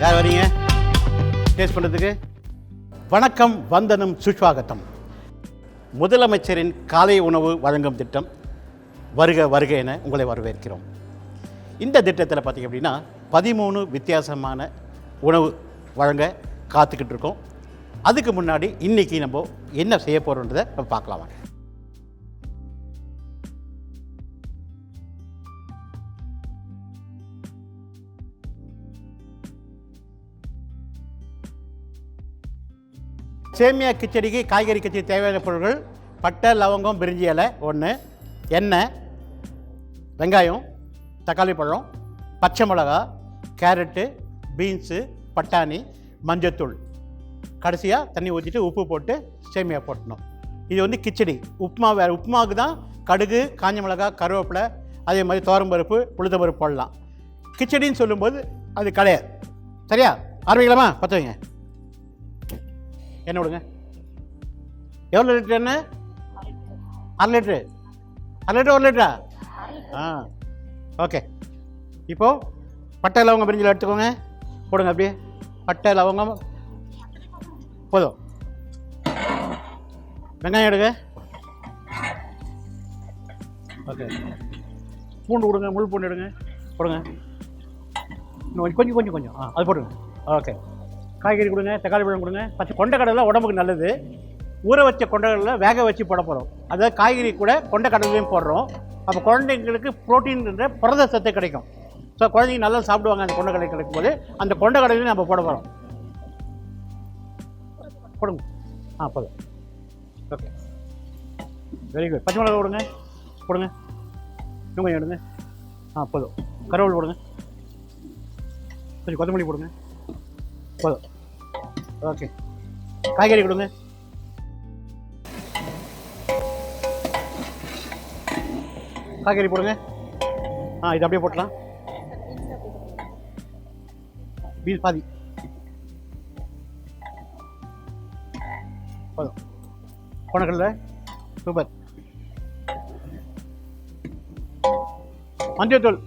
யார் வரீங்க டேஸ்ட் பண்ணுறதுக்கு? வணக்கம், வந்தனம், சுஸ்வாகத்தம். முதலமைச்சரின் காலை உணவு வழங்கும் திட்டம் வருக வருக என உங்களை வரவேற்கிறோம். இந்த திட்டத்தில் பார்த்திங்க அப்படின்னா 13 வித்தியாசமான உணவு வழங்க காத்துக்கிட்டு இருக்கோம். அதுக்கு முன்னாடி இன்றைக்கி நம்ம என்ன செய்ய போகிறோன்றதை நம்ம பார்க்கலாம் வாங்க. சேமியா கிச்சடிக்கு காய்கறி கிச்சடி தேவையான பொருட்கள்: பட்டை, லவங்கம், பிரிஞ்சி இலை 1, எண்ணெய், வெங்காயம், தக்காளி பழம், பச்சை மிளகா, கேரட்டு, பீன்ஸு, பட்டாணி, மஞ்சத்தூள். கடைசியாக தண்ணி ஊற்றிட்டு உப்பு போட்டு சேமியா போட்டணும். இது வந்து கிச்சடி. உப்புமா வேறு. உப்புமாவுக்கு தான் கடுகு, காஞ்ச மிளகா, கருவேப்பிலை, அதே மாதிரி துவரம்பருப்பு, உளுத்தம்பருப்பு போடலாம். கிச்சடின்னு சொல்லும்போது அது கிடையாது. சரியா? ஆரம்பிக்கலாமா? பற்ற வைங்க. என்ன விடுங்க. எவ்வளோ லிட்டர் எண்ணெய்? 1/2 லிட்ரு. 1/2 லிட்டர் 1 லிட்டரா? ஓகே. இப்போது பட்டை, லவங்கம், பிரிஞ்சில் எடுத்துக்கோங்க, போடுங்க. அப்படியே பட்டை, லவங்கம் போதும். வெங்காயம் எடுங்க. ஓகே. பூண்டு கொடுங்க, முள் பூண்டு எடுங்க, போடுங்க. இன்னும் கொஞ்சம் அது போடுங்க. ஓகே. காய்கறி கொடுங்க, தக்காளி பழம் கொடுங்க. பச்சை கொண்டைக்கடலை உடம்புக்கு நல்லது. ஊற வச்ச கொண்டைக்கடலை வேக வச்சு போட போகிறோம். அதாவது காய்கறி கூட கொண்டைக்கடலையும் போடுறோம். அப்போ குழந்தைங்களுக்கு ப்ரோட்டீன்ன்ற புரத சத்து கிடைக்கும். ஸோ குழந்தைங்க நல்லா சாப்பிடுவாங்க. அந்த கொண்டைக்கடலை கிடைக்கும் போது அந்த கொண்டைக்கடலையும் நம்ம போட போகிறோம். போடுங்க. போதும். Okay, very good. பச்சை மிளகா கொடுங்க, போடுங்க. இன்னும் கொஞ்சம் எடுங்க. போதும். கருவேப்பிலை போடுங்க, கொஞ்சம் கொத்தமல்லி போடுங்க, போதும். ஓகே. காய்கறி கொடுங்க. காய்கறி போடுங்க. இது அப்படியே போட்டலாம். பீன்ஸ் பாதி போதும். கொண்டைக்கடலை சூப்பர். மஞ்சத்தூள்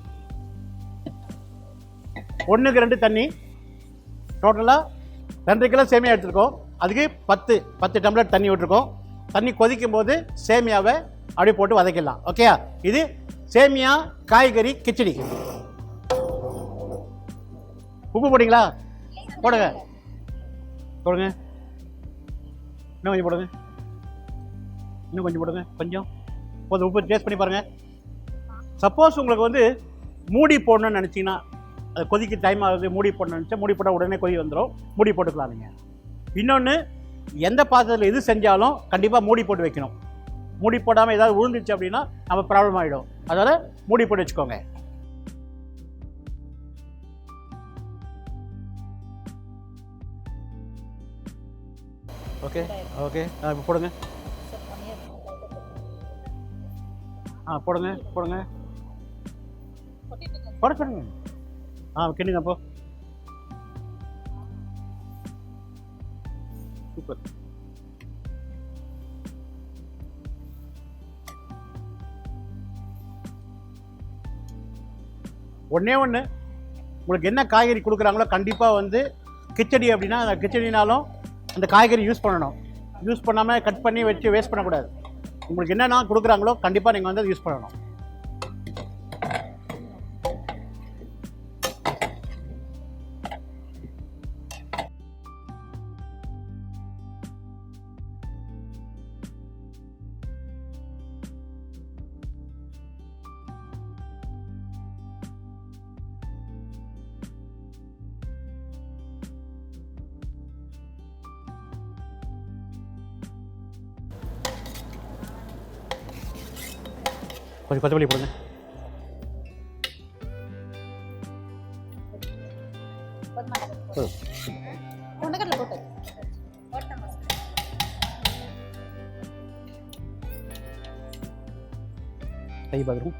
1க்கு 2 தண்ணி. டோட்டலாக 2 கிலோ சேமியா எடுத்துருக்கோம். அதுக்கு 10 டம்ளர் தண்ணி விட்டுருக்கோம். தண்ணி கொதிக்கும் போது சேமியாவை அப்படியே போட்டு வதக்கிடலாம். ஓகேயா? இது சேமியா காய்கறி கிச்சடி. உப்பு போட்டிங்களா? போடுங்க. போடுங்க. இன்னும் கொஞ்சம் போடுங்க. இன்னும் கொஞ்சம் போடுங்க. கொஞ்சம் போதும். உப்பு டேஸ்ட் பண்ணி பாருங்கள். சப்போஸ் உங்களுக்கு வந்து மூடி போடணும்னு நினச்சிங்கன்னா, அது கொதிக்க டைம் ஆகுது, மூடி போடணும்னு நினச்சா மூடி போட்டால் உடனே கொதி வந்துடும். மூடி போட்டுக்கலாம் நீங்கள். இன்னொன்று, எந்த பாத்திரத்தில் எது செஞ்சாலும் கண்டிப்பாக மூடி போட்டு வைக்கணும். மூடி போடாமல் ஏதாவது விழுந்துச்சு அப்படின்னா நம்ம ப்ராப்ளம் ஆகிடும். அதனால் மூடி போட்டு வச்சுக்கோங்க. ஓகே. ஓகே. இப்போ போடுங்க. போடுங்க போடுங்க. சொல்லுங்க. கிண்டுங்க. அப்போ சூப்பர். ஒன்று உங்களுக்கு என்ன காய்கறி கொடுக்குறாங்களோ கண்டிப்பாக வந்து கிச்சடி அப்படின்னா அந்த கிச்சடினாலும் அந்த காய்கறி யூஸ் பண்ணணும். யூஸ் பண்ணாமல் கட் பண்ணி வச்சு வேஸ்ட் பண்ணக்கூடாது. உங்களுக்கு என்னென்னா கொடுக்குறாங்களோ கண்டிப்பாக நீங்கள் வந்து யூஸ் பண்ணணும். கொஞ்சம் கொத்தமல்லி போடுங்க. கை பார்க்குறோம்.